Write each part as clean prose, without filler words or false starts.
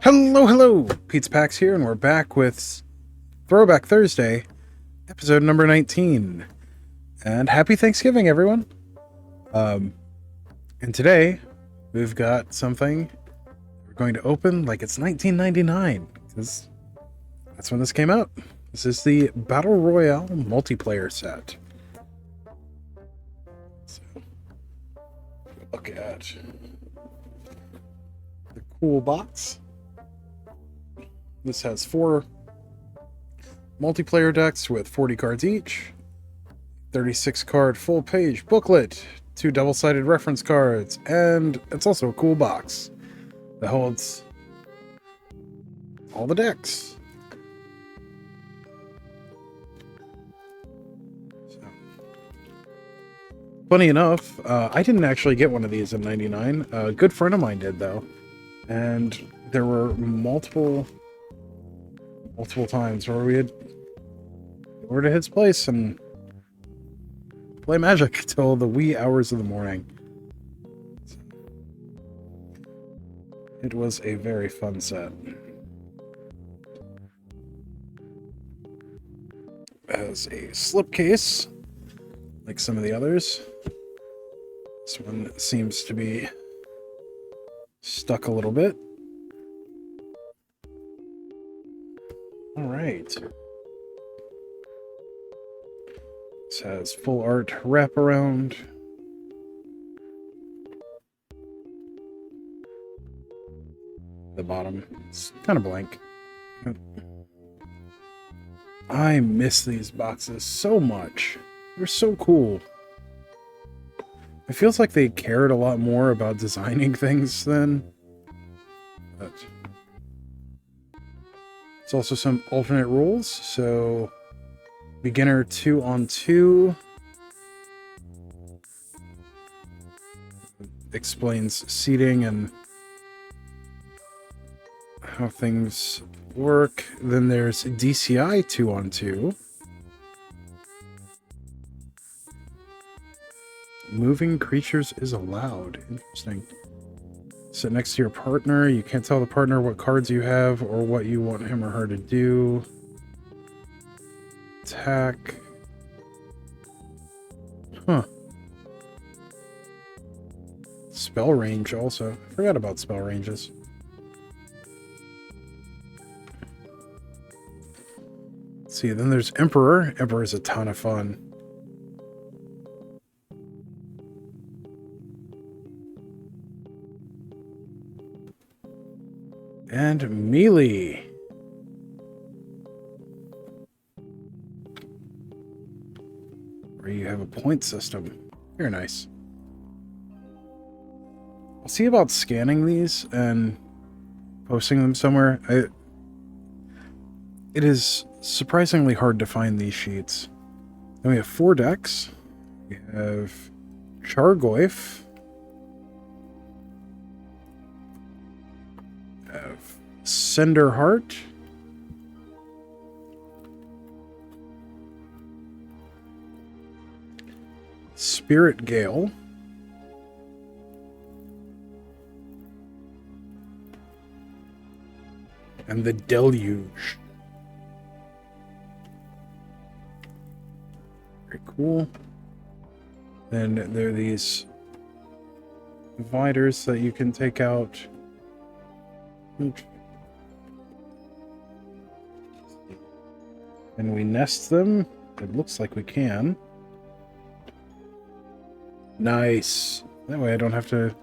Hello, hello! Pete's Packs here, and we're back with Throwback Thursday, episode number 19. And happy Thanksgiving, everyone! And today, we've got something we're going to open like it's 1999, because that's when this came out. This is the Battle Royale multiplayer set. So, look at the cool box. This has 4 multiplayer decks with 40 cards each, 36 card full page booklet, 2 double-sided reference cards, and it's also a cool box that holds all the decks. So, funny enough, I didn't actually get one of these in '99. A good friend of mine did, though, and there were multiple times where we had over to his place and play Magic till the wee hours of the morning. It was a very fun set. It has a slipcase, like some of the others. This one seems to be stuck a little bit. Alright. This has full art wraparound. The bottom is kind of blank. I miss these boxes so much. They're so cool. It feels like they cared a lot more about designing things then. But it's also some alternate rules, so beginner 2-on-2 explains seating and how things work. Then there's DCI 2-on-2. Moving creatures is allowed. Interesting. Sit next to your partner. You can't tell the partner what cards you have or what you want him or her to do. Attack. Huh. Spell range also. I forgot about spell ranges. Let's see, then there's Emperor. Emperor is a ton of fun. And Melee. Where you have a point system. Very nice. I'll see about scanning these and posting them somewhere. It is surprisingly hard to find these sheets. Then we have 4 decks. We have Chargoyf. Cinderheart. Spirit Gale. And the Deluge. Very cool. Then there are these dividers that you can take out. And we nest them. It looks like we can. Nice. That way I don't have to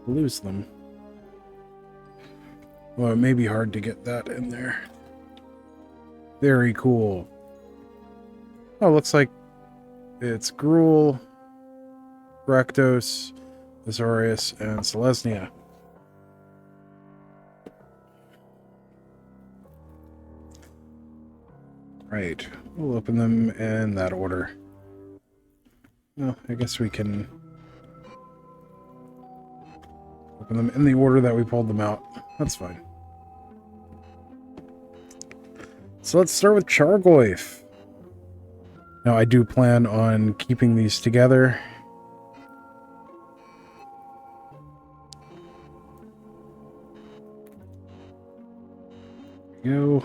lose them. Well, it may be hard to get that in there. Very cool. Oh, looks like it's Gruul, Rakdos, Azorius, and Selesnya. Right, we'll open them in that order. Well, I guess we can open them in the order that we pulled them out. That's fine. So let's start with Chargoyf. Now, I do plan on keeping these together. Go.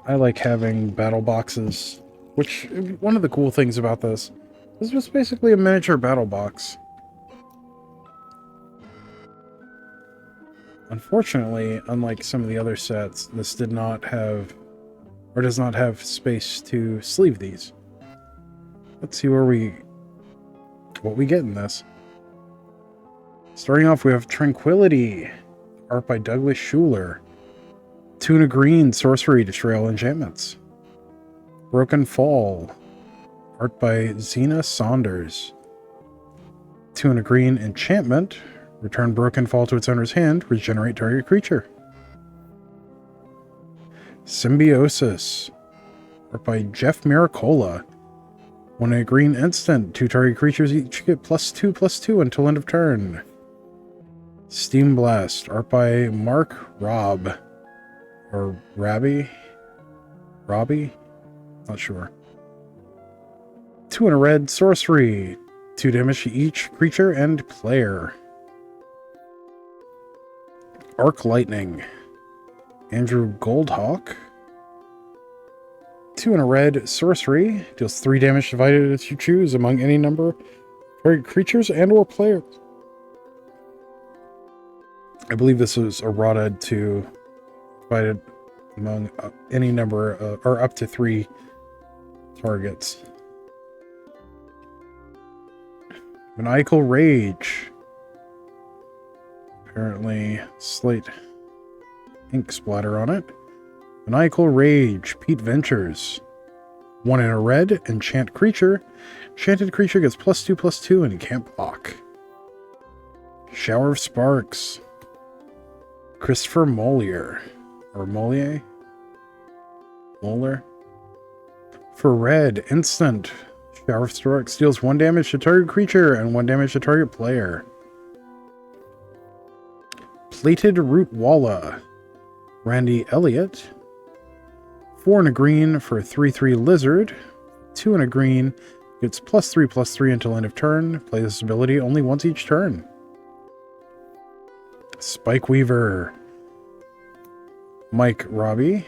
I like having battle boxes, which one of the cool things about this was basically a miniature battle box. Unfortunately, unlike some of the other sets, this did not have, or does not have space to sleeve these. Let's see what we get in this. Starting off, we have Tranquility, art by Douglas Schuler. Tuna Green, sorcery, destroy all enchantments. Broken Fall, art by Zena Saunders. Tuna Green, enchantment, return Broken Fall to its owner's hand, regenerate target creature. Symbiosis, art by Jeff Miracola. 1 a green instant, 2 target creatures each get +2/+2 until end of turn. Steam Blast, art by Mark Robb. Or Robbie? Not sure. 2 and a red, sorcery. 2 damage to each creature and player. Arc Lightning. Andrew Goldhawk. 2 and a red, sorcery. Deals 3 damage divided as you choose among any number of target creatures and or players. I believe this was errata to divided among any number or up to 3 targets. Maniacal Rage. Apparently slight ink splatter on it. Maniacal Rage, Pete Ventures. 1 in a red, enchant creature. Enchanted creature gets +2/+2 and can't block. Shower of Sparks. Christopher Molier. Or Molier? Molar? For red, instant. Shower of Sparks deals 1 damage to target creature and 1 damage to target player. Plated Root Walla. Randy Elliott. 4 and a green for a 3/3 lizard. 2 and a green. Gets +3/+3 until end of turn. Play this ability only once each turn. Spike Weaver. Mike Robbie.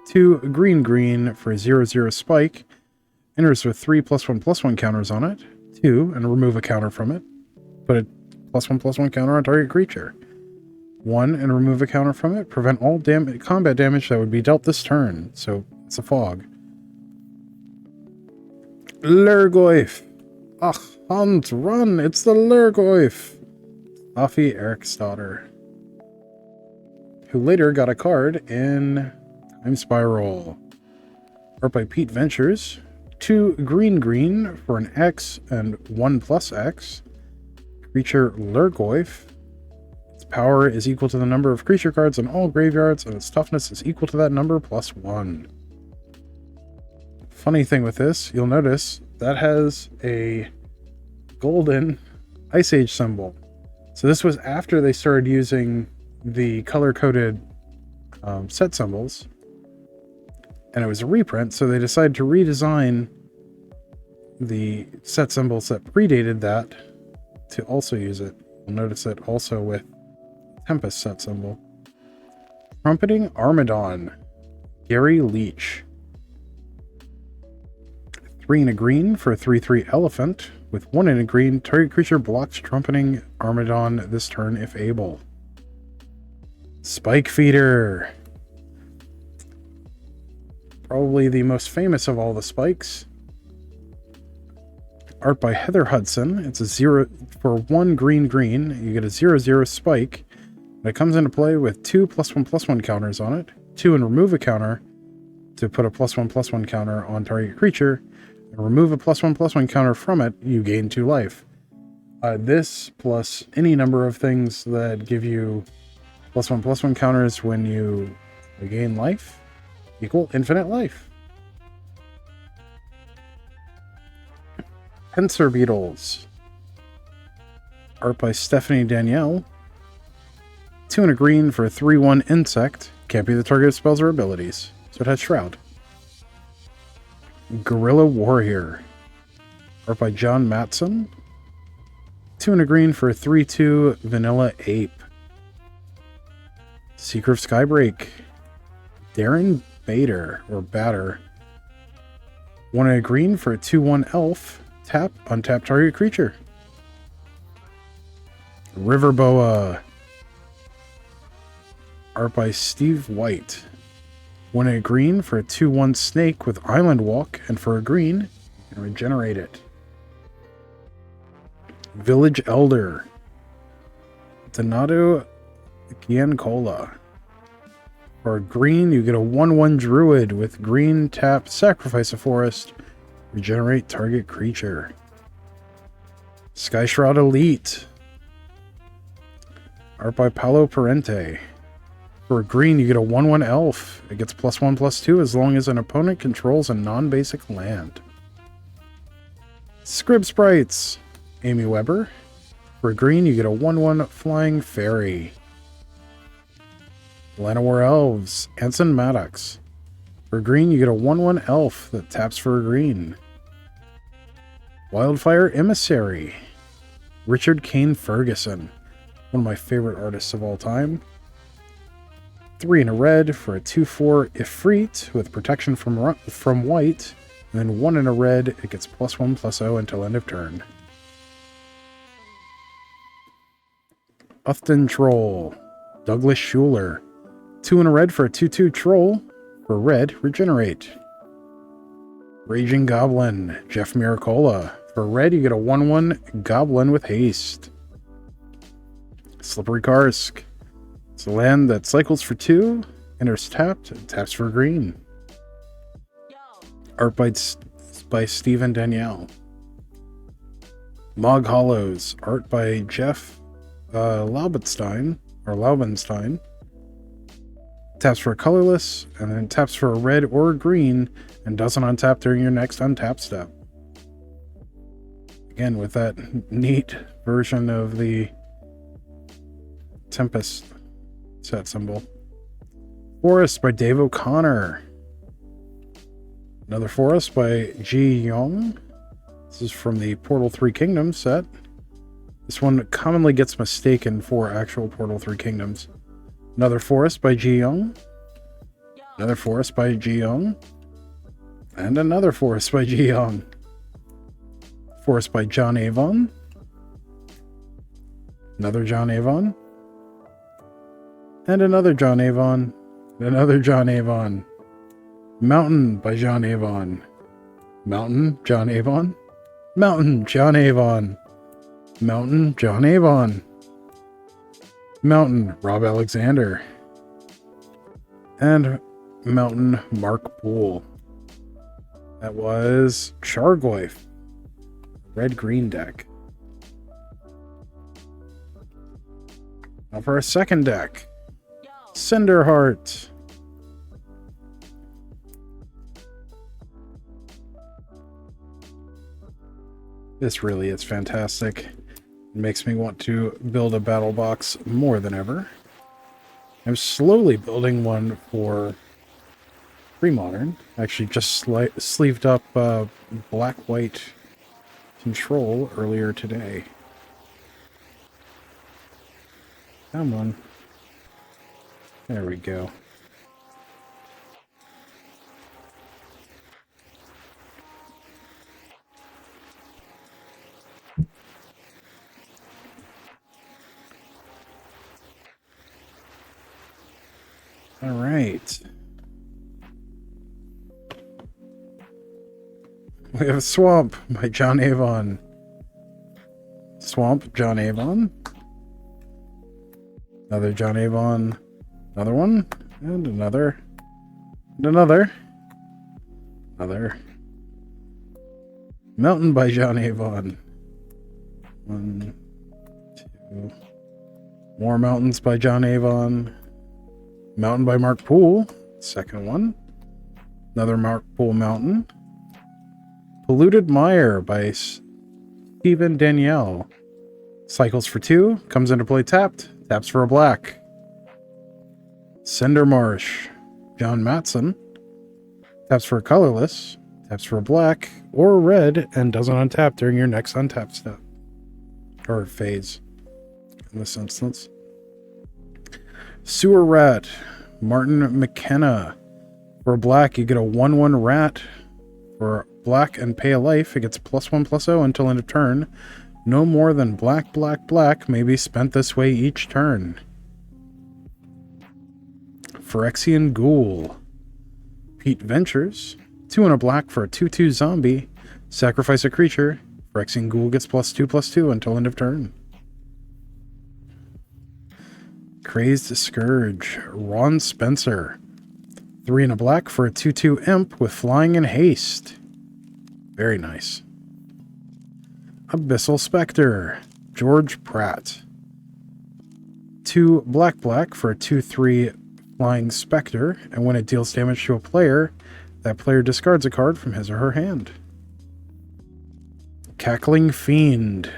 2 green for a 0/0 spike. Enters with 3 +1/+1 counters on it. 2 and remove a counter from it. Put a +1/+1 counter on target creature. 1 and remove a counter from it. Prevent all combat damage that would be dealt this turn. So it's a fog. Lurgoyf. Ach, Hans, run! It's the Lurgoyf! Afi Eriksdotter, who later got a card in Time Spiral. Art by Pete Ventures. 2 green for an X and 1+X. Creature Lurgoyf. Its power is equal to the number of creature cards in all graveyards, and its toughness is equal to that number +1. Funny thing with this, you'll notice that has a golden Ice Age symbol. So this was after they started using the color-coded set symbols, and it was a reprint, so they decided to redesign the set symbols that predated that to also use it. You'll notice it also with Tempest set symbol. Trumpeting Armadon. Gary Leach. 3 and a green for a 3/3 elephant. With 1 in a green, target creature blocks Trumpeting Armadon this turn if able. Spike Feeder. Probably the most famous of all the spikes. Art by Heather Hudson. It's a 0 for 1 green. You get a 0/0 spike. And it comes into play with 2 +1/+1 counters on it. 2 and remove a counter to put a +1/+1 counter on target creature. And remove a +1/+1 counter from it, you gain 2 life. This plus any number of things that give you +1/+1 counters when you gain life equal infinite life. Pincer Beetles. Art by Stephanie Danielle. 2 and a green for a 3/1 insect. Can't be the target of spells or abilities, so it has Shroud. Guerrilla Warrior. Art by John Matson. 2 and a green for a 3/2 Vanilla Ape. Seeker of Skybreak. Darren Bader, or Batter. 1 and a green for a 2/1 Elf. Tap, untap target creature. River Boa. Art by Steve White. 1 and a green for a 2/1 Snake with Island Walk, and for a green, you can regenerate it. Village Elder. Donato Giancola. For a green, you get a 1/1 Druid with green tap, sacrifice a forest, regenerate target creature. Sky Shroud Elite. Art by Paolo Parente. For a green, you get a 1/1 Elf. It gets +1/+2 as long as an opponent controls a non-basic land. Scrib Sprites. Amy Weber. For a green, you get a 1/1 Flying Fairy. Llanowar Elves. Anson Maddox. For green, you get a 1/1 Elf that taps for a green. Wildfire Emissary. Richard Kane Ferguson. One of my favorite artists of all time. 3 and a red for a 2/4 Ifrit with protection from white. And then 1 and a red, it gets +1/+0 until end of turn. Uthden Troll. Douglas Schuler. 2 and a red for a 2/2 Troll. For red, regenerate. Raging Goblin. Jeff Miracola. For red, you get a 1/1 Goblin with haste. Slippery Karsk. It's a land that cycles for 2, enters tapped, and taps for green. Art by Steve and Danielle. Mog Hollows. Art by Jeff Laubenstein. Taps for a colorless, and then taps for a red or a green, and doesn't untap during your next untap step. Again, with that neat version of the Tempest set symbol. Forest by Dave O'Connor. Another Forest by Ji Young. This is from the Portal 3 Kingdoms set. This one commonly gets mistaken for actual Portal 3 Kingdoms. Another Forest by Ji Young. Another Forest by Ji Young. And another Forest by Ji Young. Forest by John Avon. Another John Avon. And another John Avon. Another John Avon. Mountain by John Avon. Mountain, John Avon. Mountain, John Avon. Mountain, John Avon. Mountain, Rob Alexander. And Mountain, Mark Poole. That was Chargoyf. Red-green deck. Now for our second deck. Cinderheart. This really is fantastic. It makes me want to build a battle box more than ever. I'm slowly building one for pre-modern. Actually just sleeved up black-white control earlier today. Come on. There we go. All right. We have Swamp by John Avon. Swamp, John Avon. Another John Avon. Another one. And another. And another. Another. Mountain by John Avon. 1, 2. More mountains by John Avon. Mountain by Mark Poole. Second one. Another Mark Poole mountain. Polluted Mire by Stephen Danielle. Cycles for 2. Comes into play tapped. Taps for a black. Cinder Marsh. John Matson. Taps for a colorless. Taps for a black or a red and doesn't untap during your next untap step. or phase in this instance. Sewer Rat, Martin McKenna. For black, you get a 1/1 rat. For black and pay a life, it gets +1/+0 until end of turn. No more than black, black, black may be spent this way each turn. Phyrexian Ghoul. Pete Ventures. 2 and a black for a 2/2 zombie. Sacrifice a creature. Phyrexian Ghoul gets +2/+2 until end of turn. Crazed Scourge. Ron Spencer. 3 and a black for a 2/2 imp with flying and haste. Very nice. Abyssal Spectre. George Pratt. 2 black black for a 2/3 flying spectre, and when it deals damage to a player, that player discards a card from his or her hand. Cackling Fiend.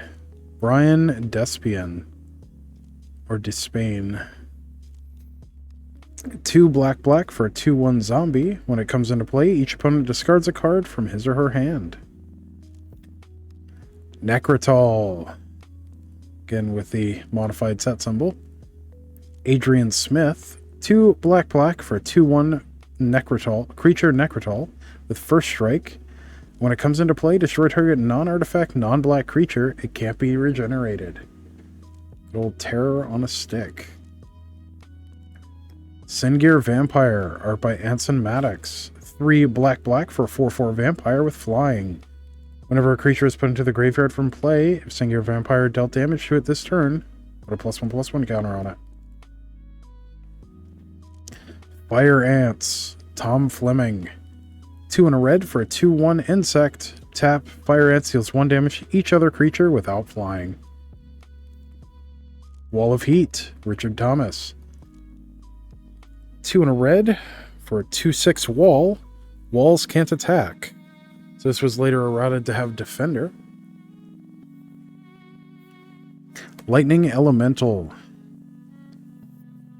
Brian Despian. Or Despain. 2 black black for a 2/1 zombie. When it comes into play, each opponent discards a card from his or her hand. Necrotol. Again with the modified set symbol. Adrian Smith. 2 black black for a 2/1 Necrotol, creature Necrotol with first strike. When it comes into play, destroy target non-artifact, non-black creature. It can't be regenerated. Good old terror on a stick. Singear Vampire, art by Anson Maddox. 3 black black for a 4/4 vampire with flying. Whenever a creature is put into the graveyard from play, if Singear Vampire dealt damage to it this turn, put a +1/+1 counter on it. Fire Ants, Tom Fleming. 2 and a red for a 2/1 insect. Tap, Fire Ants deals 1 damage to each other creature without flying. Wall of Heat, Richard Thomas. 2 and a red for a 2/6 wall. Walls can't attack. So this was later errated to have Defender. Lightning Elemental.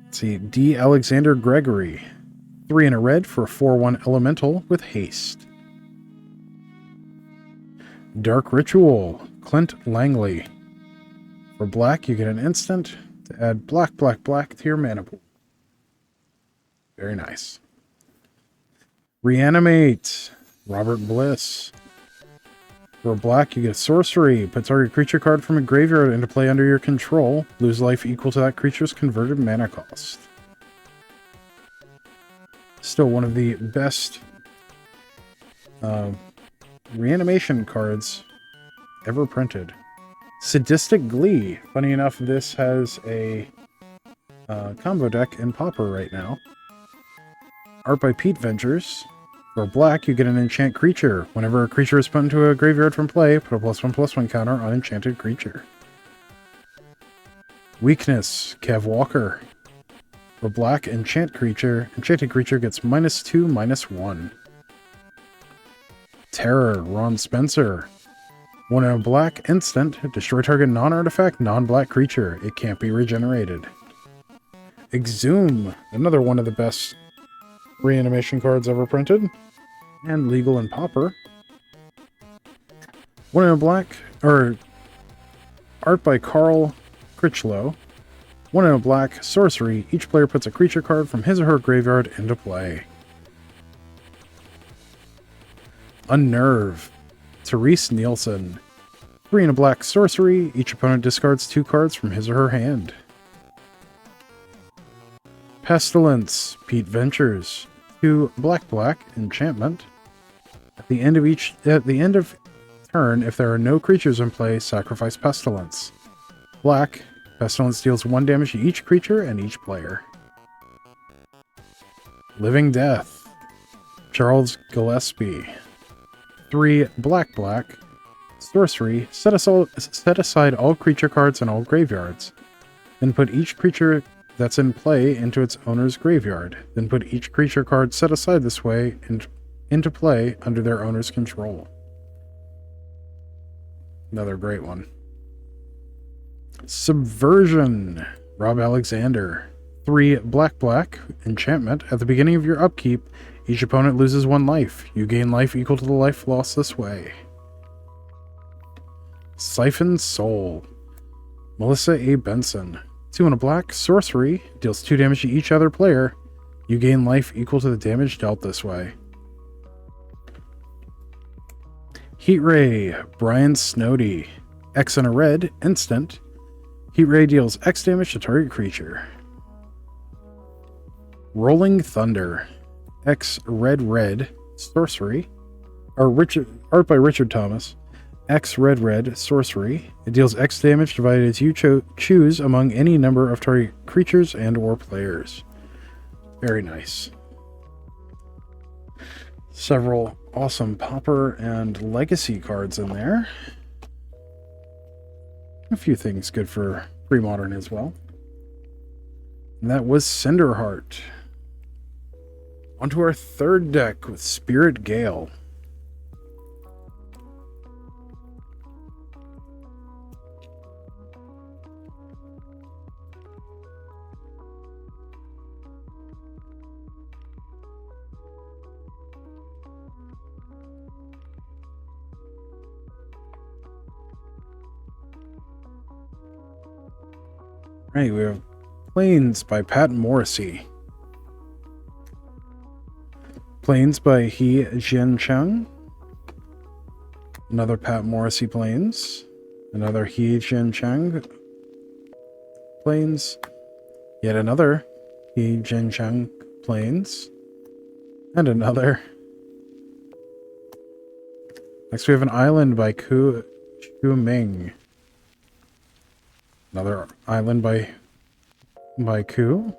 Let's see, D. Alexander Gregory. 3 and a red for a 4/1 Elemental with haste. Dark Ritual. Clint Langley. For black, you get an instant to add black, black, black to your mana pool. Very nice. Reanimate. Robert Bliss. For black, you get sorcery. Put target creature card from a graveyard into play under your control. Lose life equal to that creature's converted mana cost. Still one of the best reanimation cards ever printed. Sadistic Glee. Funny enough, this has a combo deck in Pauper right now. Art by Pete Ventures. For black, you get an enchant creature. Whenever a creature is put into a graveyard from play, put a +1/+1 counter on enchanted creature. Weakness, Kev Walker. For black, enchanted creature gets -2/-1. Terror, Ron Spencer. 1 and a black instant, destroy target non-artifact, non-black creature. It can't be regenerated. Exhume, another one of the best reanimation cards ever printed, and legal in Pauper. 1 and a black, or art by Carl Critchlow. 1 and a black, sorcery. Each player puts a creature card from his or her graveyard into play. Unnerve. Therese Nielsen. 3 and a black, sorcery. Each opponent discards 2 cards from his or her hand. Pestilence. Pete Ventures. 2 black black, enchantment. At the end of turn, if there are no creatures in play, sacrifice Pestilence. Black, Pestilence deals 1 damage to each creature and each player. Living Death. Charles Gillespie. 3 black black, sorcery. Set aside all creature cards in all graveyards. Then put each creature that's in play into its owner's graveyard. Then put each creature card set aside this way into play under their owner's control. Another great one. Subversion. Rob Alexander. 3 black black, enchantment. At the beginning of your upkeep, each opponent loses 1 life. You gain life equal to the life lost this way. Siphon Soul. Melissa A. Benson. 2 and a black, sorcery, deals 2 damage to each other player. You gain life equal to the damage dealt this way. Heat Ray, Brian Snowdy. X and a red, instant. Heat Ray deals X damage to target creature. Rolling Thunder. X red, sorcery. Art by Richard Thomas. X red, sorcery. It deals X damage divided as you choose among any number of target creatures and or players. Very nice. Several awesome Pauper and Legacy cards in there. A few things good for pre-modern as well. And that was Cinderheart. On to our third deck with Spirit Gale. Right, we have Plains by Pat Morrissey. Plains by He Jian Cheng. Another Pat Morrissey Plains. Another He Jian Cheng Plains. Yet another He Jian Cheng Plains. And another. Next we have an Island by Chu Ming. Another Island by Ku.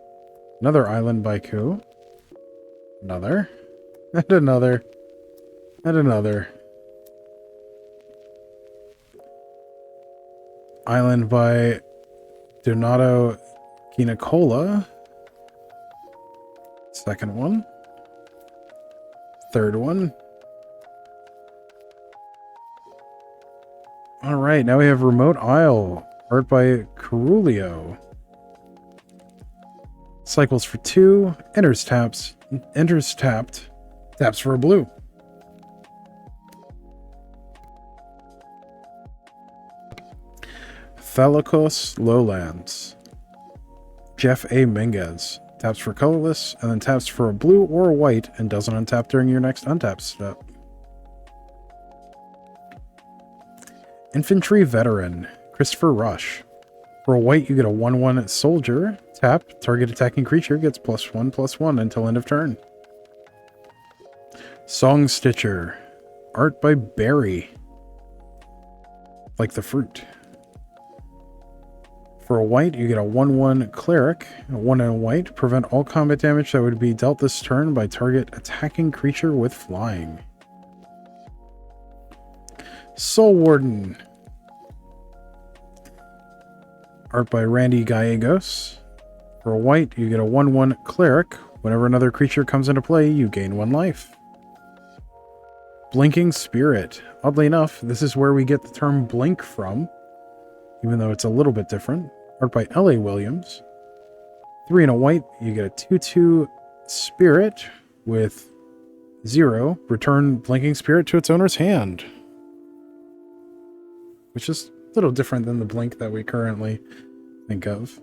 Another Island by Ku. Another. And another. And another. Island by Donato Quinocola. Second one. Third one. Alright, now we have Remote Isle. Art by Carulio. Cycles for 2. Enters tapped. Taps for a blue. Thalicos Lowlands. Jeff A. Minguez. Taps for colorless, and then taps for a blue or a white, and doesn't untap during your next untap step. Infantry Veteran. Christopher Rush. For a white, you get a 1/1 soldier. Tap. Target attacking creature gets +1/+1 until end of turn. Song Stitcher. Art by Barry. Like the fruit. For a white, you get a 1/1 cleric. A 1 and a white. Prevent all combat damage that would be dealt this turn by target attacking creature with flying. Soul Warden. Art by Randy Gallegos. For a white, you get a 1/1 cleric. Whenever another creature comes into play, you gain 1 life. Blinking Spirit. Oddly enough, this is where we get the term blink from, even though it's a little bit different. Art by L.A. Williams. 3 and a white, you get a 2/2 Spirit with 0. Return Blinking Spirit to its owner's hand. Which is a little different than the blink that we currently think of.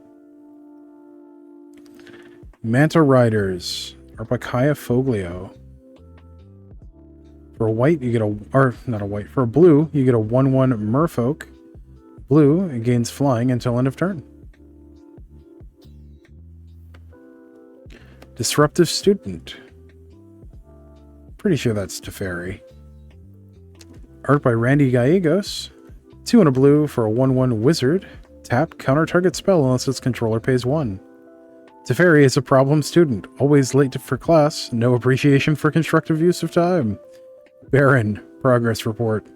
Manta Riders. Art by Kaya Foglio. For a white, you get for a blue, you get a 1/1 Merfolk. Blue, it gains flying until end of turn. Disruptive Student. Pretty sure that's Teferi. Art by Randy Gallegos. 2 and a blue for a 1/1 wizard. Tap, counter target spell unless its controller pays 1. Teferi is a problem student. Always late for class. No appreciation for constructive use of time. Baron, progress report.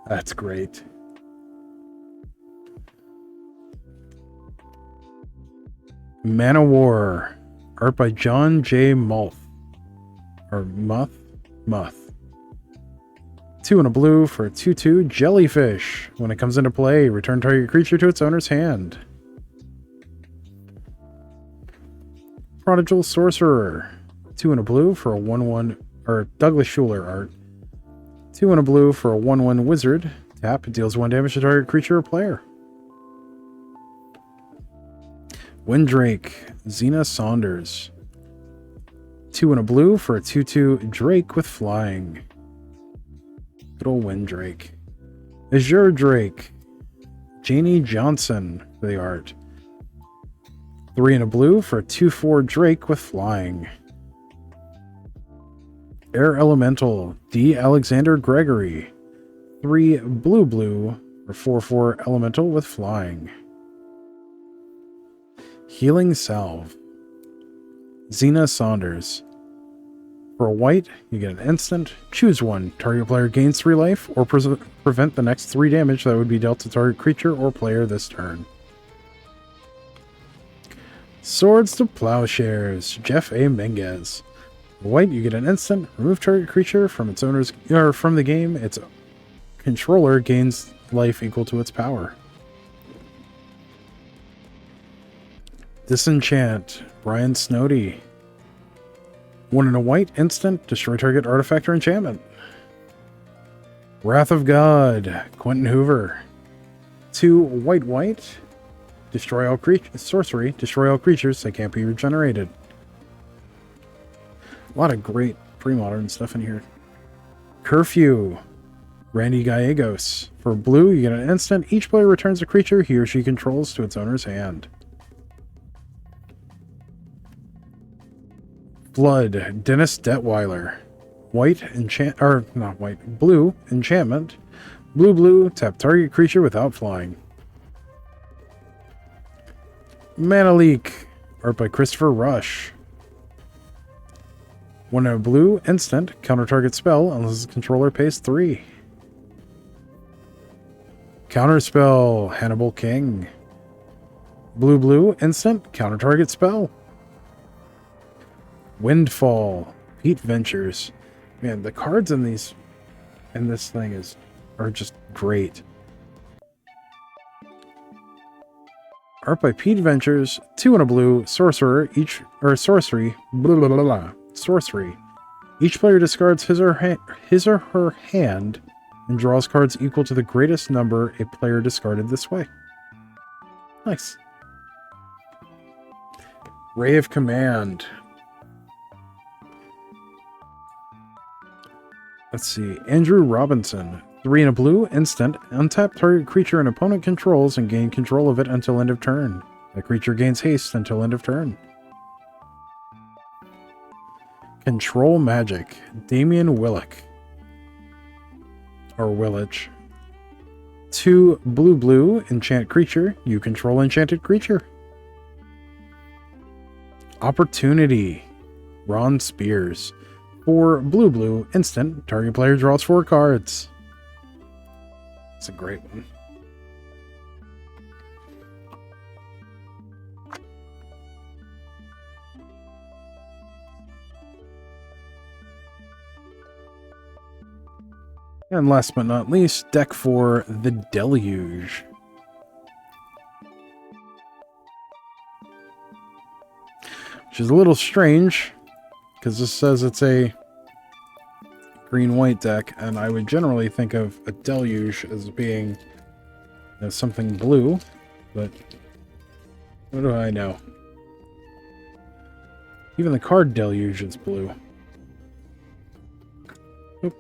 That's great. Man of War. Art by John J. Muth. 2 and a blue for a 2/2 Jellyfish. When it comes into play, return target creature to its owner's hand. Prodigal Sorcerer. 2 and a blue for a 1/1, or Douglas Schuler art. 2 and a blue for a 1/1 wizard. Tap, it deals 1 damage to target creature or player. Windrake, Xena Saunders. 2 and a blue for a 2/2 Drake with flying. Good old Windrake. Azure Drake, Janie Johnson for the art. 3 and a blue for a 2/4 Drake with flying. Air Elemental, D. Alexander Gregory. 3 blue for 4/4 Elemental with flying. Healing Salve, Xena Saunders. For a white, you get an instant. Choose one. Target player gains 3 life, or prevent the next 3 damage that would be dealt to target creature or player this turn. Swords to Plowshares, Jeff A. Menges. For white, you get an instant. Remove target creature from its owner's or from the game. Its controller gains life equal to its power. Disenchant, Brian Snowdy. 1 and a white, instant, destroy target artifact or enchantment. Wrath of God, Quentin Hoover. 2 white, destroy all sorcery, destroy all creatures that can't be regenerated. A lot of great pre-modern stuff in here. Curfew, Randy Gallegos. For blue, you get an instant. Each player returns a creature he or she controls to its owner's hand. Flood, Dennis Detweiler. Blue, enchantment. Blue, tap target creature without flying. Mana Leak, art by Christopher Rush. 1 and a blue, instant, counter target spell unless the controller pays 3. Counterspell, Hannibal King. Blue, instant, counter target spell. Windfall, Pete Ventures. Man, the cards in this thing are just great. Art by Pete Ventures, 2 and a blue, sorcery. Sorcery. Each player discards his or her hand and draws cards equal to the greatest number a player discarded this way. Nice. Ray of Command. Let's see. Andrew Robinson. 3 and a blue, instant. Untap target creature an opponent controls and gain control of it until end of turn. The creature gains haste until end of turn. Control Magic. Damian Willich. Or Willich. 2 blue, enchant creature. You control enchanted creature. Opportunity. Ron Spears. 4 blue, instant. Target player draws 4 cards. It's a great one. And last but not least, deck for the Deluge. Which is a little strange, because this says it's a green-white deck, and I would generally think of a Deluge as being something blue, but what do I know? Even the card Deluge is blue. Oop.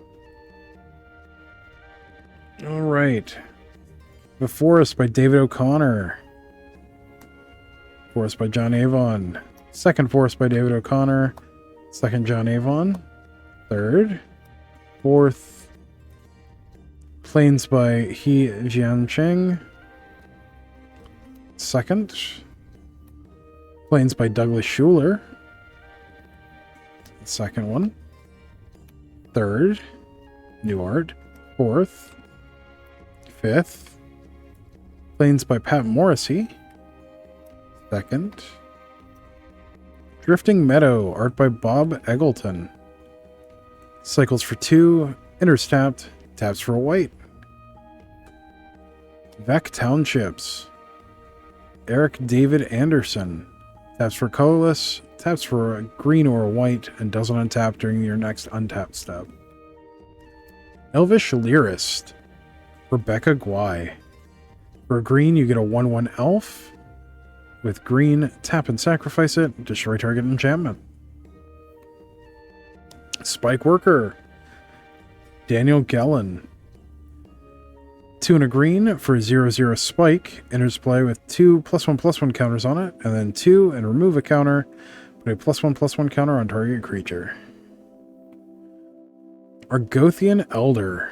Alright. The Forest by David O'Connor. Forest by John Avon. Second Forest by David O'Connor. Second John Avon. Third. Fourth. Plains by He Jiancheng. Second. Plains by Douglas Schuler. Second one. Third. New art. Fourth. Fifth. Plains by Pat Morrissey. Second. Drifting Meadow, art by Bob Eggleton. Cycles for 2, enters tapped, taps for a white. Vec Townships. Eric David Anderson. Taps for colorless, taps for a green or a white, and doesn't untap during your next untap step. Elvish Lyrist. Rebecca Guai. For a green, you get a 1/1 elf. With green, tap and sacrifice it. Destroy target enchantment. Spike Worker. Daniel Gellin. 2 and a green for a 0/0 spike. Enters play with 2 +1/+1 counters on it, and then 2 and remove a counter. Put a +1/+1 counter on target creature. Argothian Elder.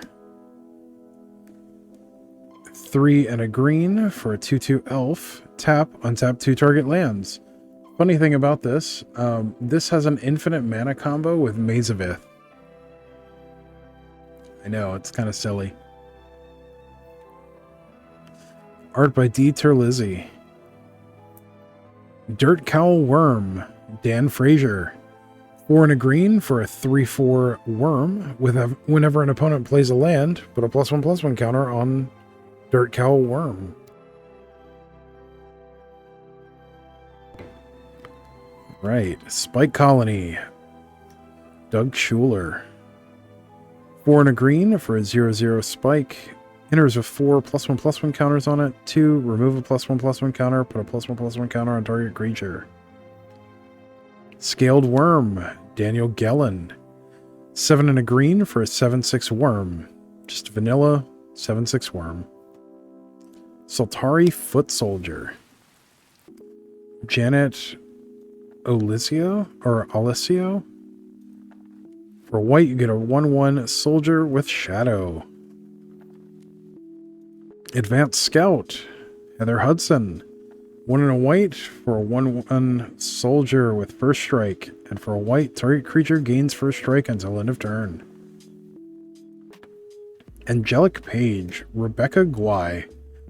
3 and a green for a 2/2 elf. Tap, untap 2 target lands. Funny thing about this, this has an infinite mana combo with Maze of Ith. I know, it's kind of silly. Art by D. Terlizzi. Dirt Cowl Worm. Dan Frazier. 4 and a green for a 3/4 worm. Whenever an opponent plays a land, put a +1/+1 counter on Dirt Cowl Worm. Right. Spike Colony. Doug Schuler. 4 and a green for a 0/0 spike. Enters with 4 +1/+1 counters on it. 2, remove a +1/+1 counter. Put a +1/+1 counter on target creature. Scaled Worm. Daniel Gellin. 7 and a green for a 7/6 worm. Just vanilla 7/6 worm. Soltari Foot Soldier. Janet Olesio. For white, you get a 1/1 soldier with shadow. Advanced Scout. Heather Hudson. 1 and a white for a 1/1 soldier with first strike. And for a white, target creature gains first strike until end of turn. Angelic Page. Rebecca Guai.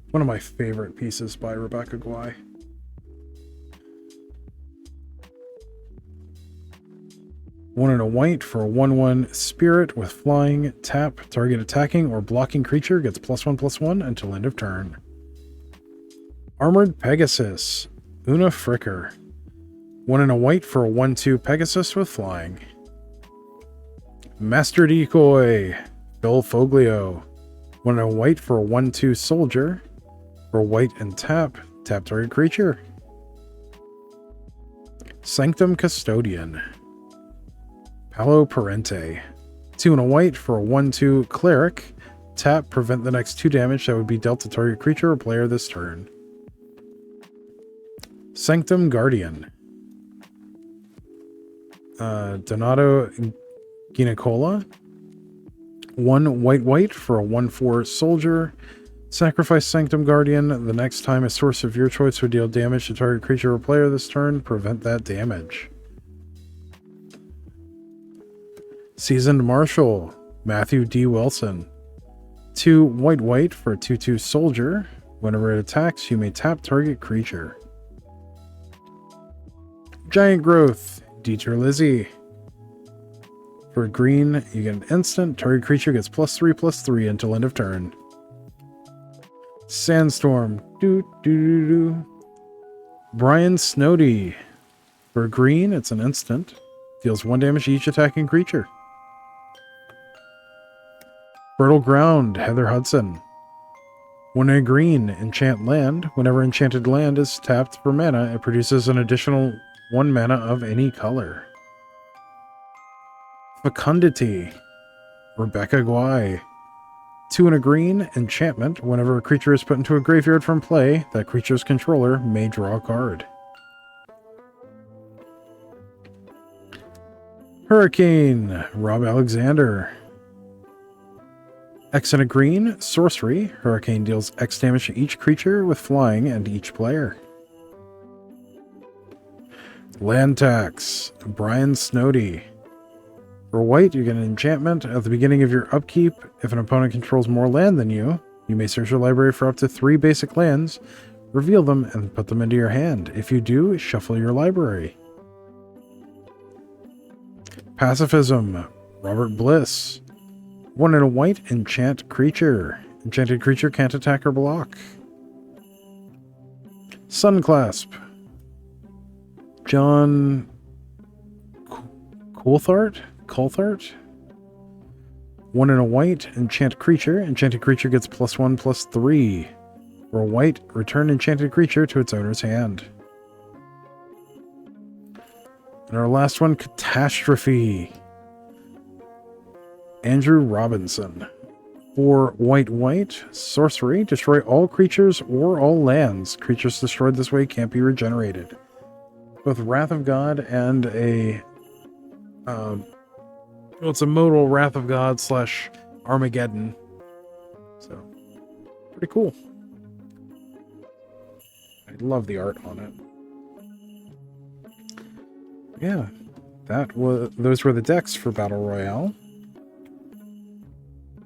One of my favorite pieces by Rebecca Guai. One and a white for a 1/1 spirit with flying. Tap, target attacking or blocking creature gets +1/+1 until end of turn. Armored Pegasus. Una Fricker. 1 and a white for a 1/2 Pegasus with flying. Master Decoy. Bill Foglio. 1 and a white for a 1/2 soldier. For white and tap, tap target creature. Sanctum Custodian. Paolo Parente. 2 and a white for a 1/2 cleric. Tap, prevent the next 2 damage that would be dealt to target creature or player this turn. Sanctum Guardian. Donato Ginacola. 1 white for a 1/4 soldier. Sacrifice Sanctum Guardian. The next time a source of your choice would deal damage to target creature or player this turn, prevent that damage. Seasoned Marshal. Matthew D. Wilson. 2 white for a 2/2 soldier. Whenever it attacks, you may tap target creature. Giant Growth. Dieter Lizzie. For green, you get an instant. Target creature gets +3/+3 until end of turn. Sandstorm. Brian Snowdy. For green, it's an instant. Deals 1 damage to each attacking creature. Fertile Ground. Heather Hudson. 1 and a green. Enchant land. Whenever enchanted land is tapped for mana, it produces an additional 1 mana of any color. Fecundity. Rebecca Guai. 2 and a green. Enchantment. Whenever a creature is put into a graveyard from play, that creature's controller may draw a card. Hurricane. Rob Alexander. X and a green. Sorcery. Hurricane deals X damage to each creature with flying and each player. Land Tax. Brian Snowdy. For white, you get an enchantment. At the beginning of your upkeep, if an opponent controls more land than you may search your library for up to 3 basic lands, reveal them, and put them into your hand. If you do, shuffle your library. Pacifism. Robert Bliss. 1 and a white. Enchant creature. Enchanted creature can't attack or block. Sunclasp. John Coulthart? 1 and a white. Enchant creature. Enchanted creature gets +1/+3. For a white, return enchanted creature to its owner's hand. And our last one, Catastrophe. Andrew Robinson. 4 white, sorcery, destroy all creatures or all lands. Creatures destroyed this way can't be regenerated. Both Wrath of God and a well, it's a modal Wrath of God / Armageddon. So, pretty cool. I love the art on it. Yeah, those were the decks for Battle Royale.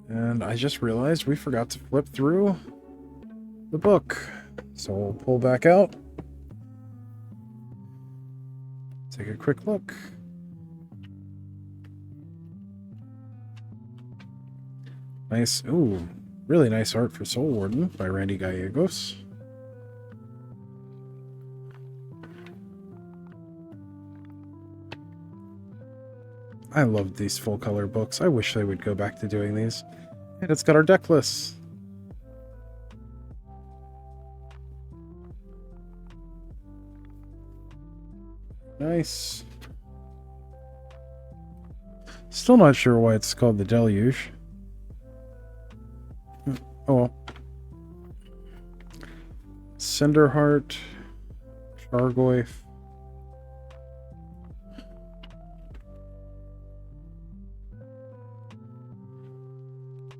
And I just realized we forgot to flip through the book. So we'll pull back out. Take a quick look. Nice, ooh, really nice art for Soul Warden by Randy Gallegos. I love these full color books. I wish they would go back to doing these. And it's got our deck lists. Nice. Still not sure why it's called the Deluge. Oh well. Cinderheart. Shargoyf.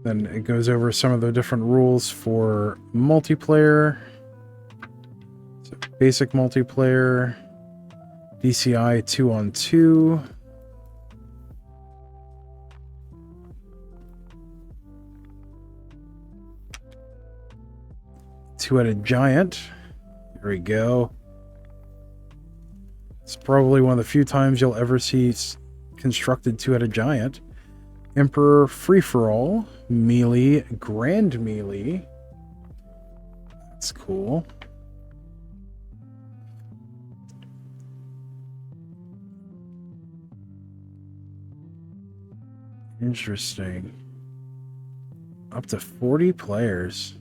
Then it goes over some of the different rules for multiplayer. So basic multiplayer. DCI 2-on-2. Two-headed giant. Here we go. It's probably one of the few times you'll ever see constructed two-headed giant. Emperor free-for-all. Melee. Grand melee. That's cool. Interesting. Up to 40 players.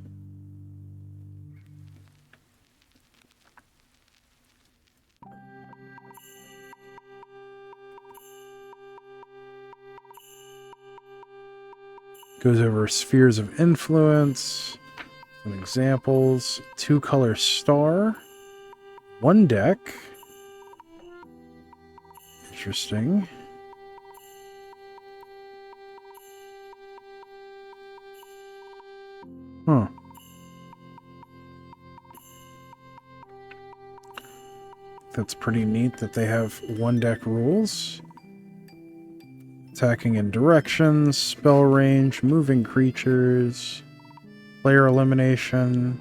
Goes over spheres of influence, some examples, 2-color star, 1 deck. Interesting. Huh. That's pretty neat that they have 1 deck rules. Attacking in directions, spell range, moving creatures, player elimination,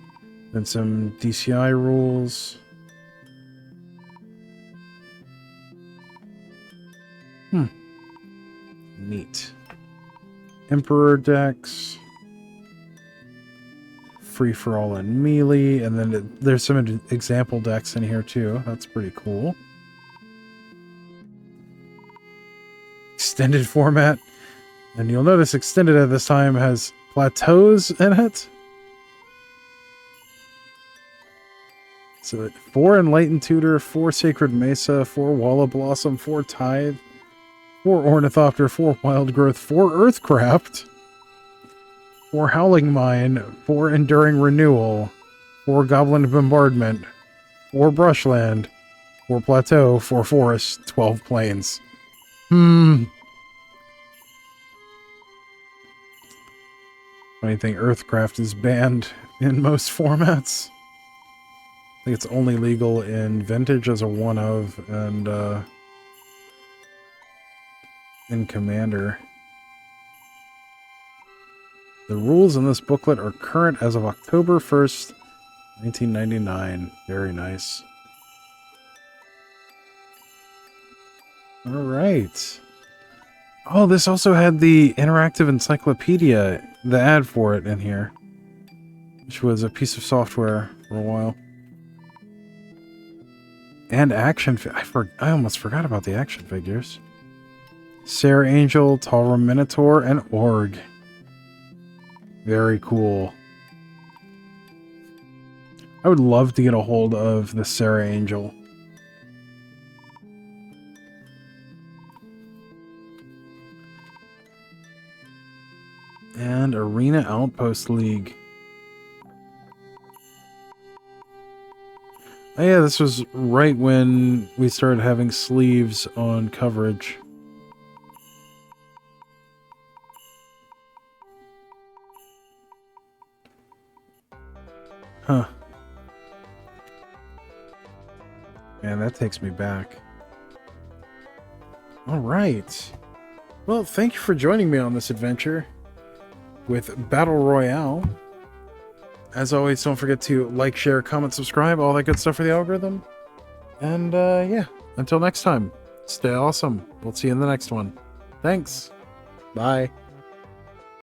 and some DCI rules. Neat. Emperor decks. Free-for-all and melee, and then there's some example decks in here too. That's pretty cool. Extended format, and you'll notice extended at this time has plateaus in it. So 4 Enlightened Tutor, 4 Sacred Mesa, 4 Wall of Blossom, 4 Tithe, 4 Ornithopter, 4 Wild Growth, 4 Earthcraft, 4 Howling Mine, 4 Enduring Renewal, 4 Goblin Bombardment, 4 Brushland, 4 Plateau, 4 Forest, 12 Plains. Funny thing, Earthcraft is banned in most formats. I think it's only legal in Vintage as a one-of, and in Commander. The rules in this booklet are current as of October 1st, 1999. Very nice. Alright. Oh, this also had the interactive encyclopedia, the ad for it in here, which was a piece of software for a while. And action I almost forgot about the action figures. Sarah Angel, Talra Minotaur, and Org. Very cool. I would love to get a hold of the Sarah Angel. Arena Outpost League. Oh yeah, this was right when we started having sleeves on coverage. Huh. Man, that takes me back. Alright. Well, thank you for joining me on this adventure with Battle Royale. As always, don't forget to like, share, comment, subscribe, all that good stuff for the algorithm. And, yeah, until next time, stay awesome. We'll see you in the next one. Thanks. Bye.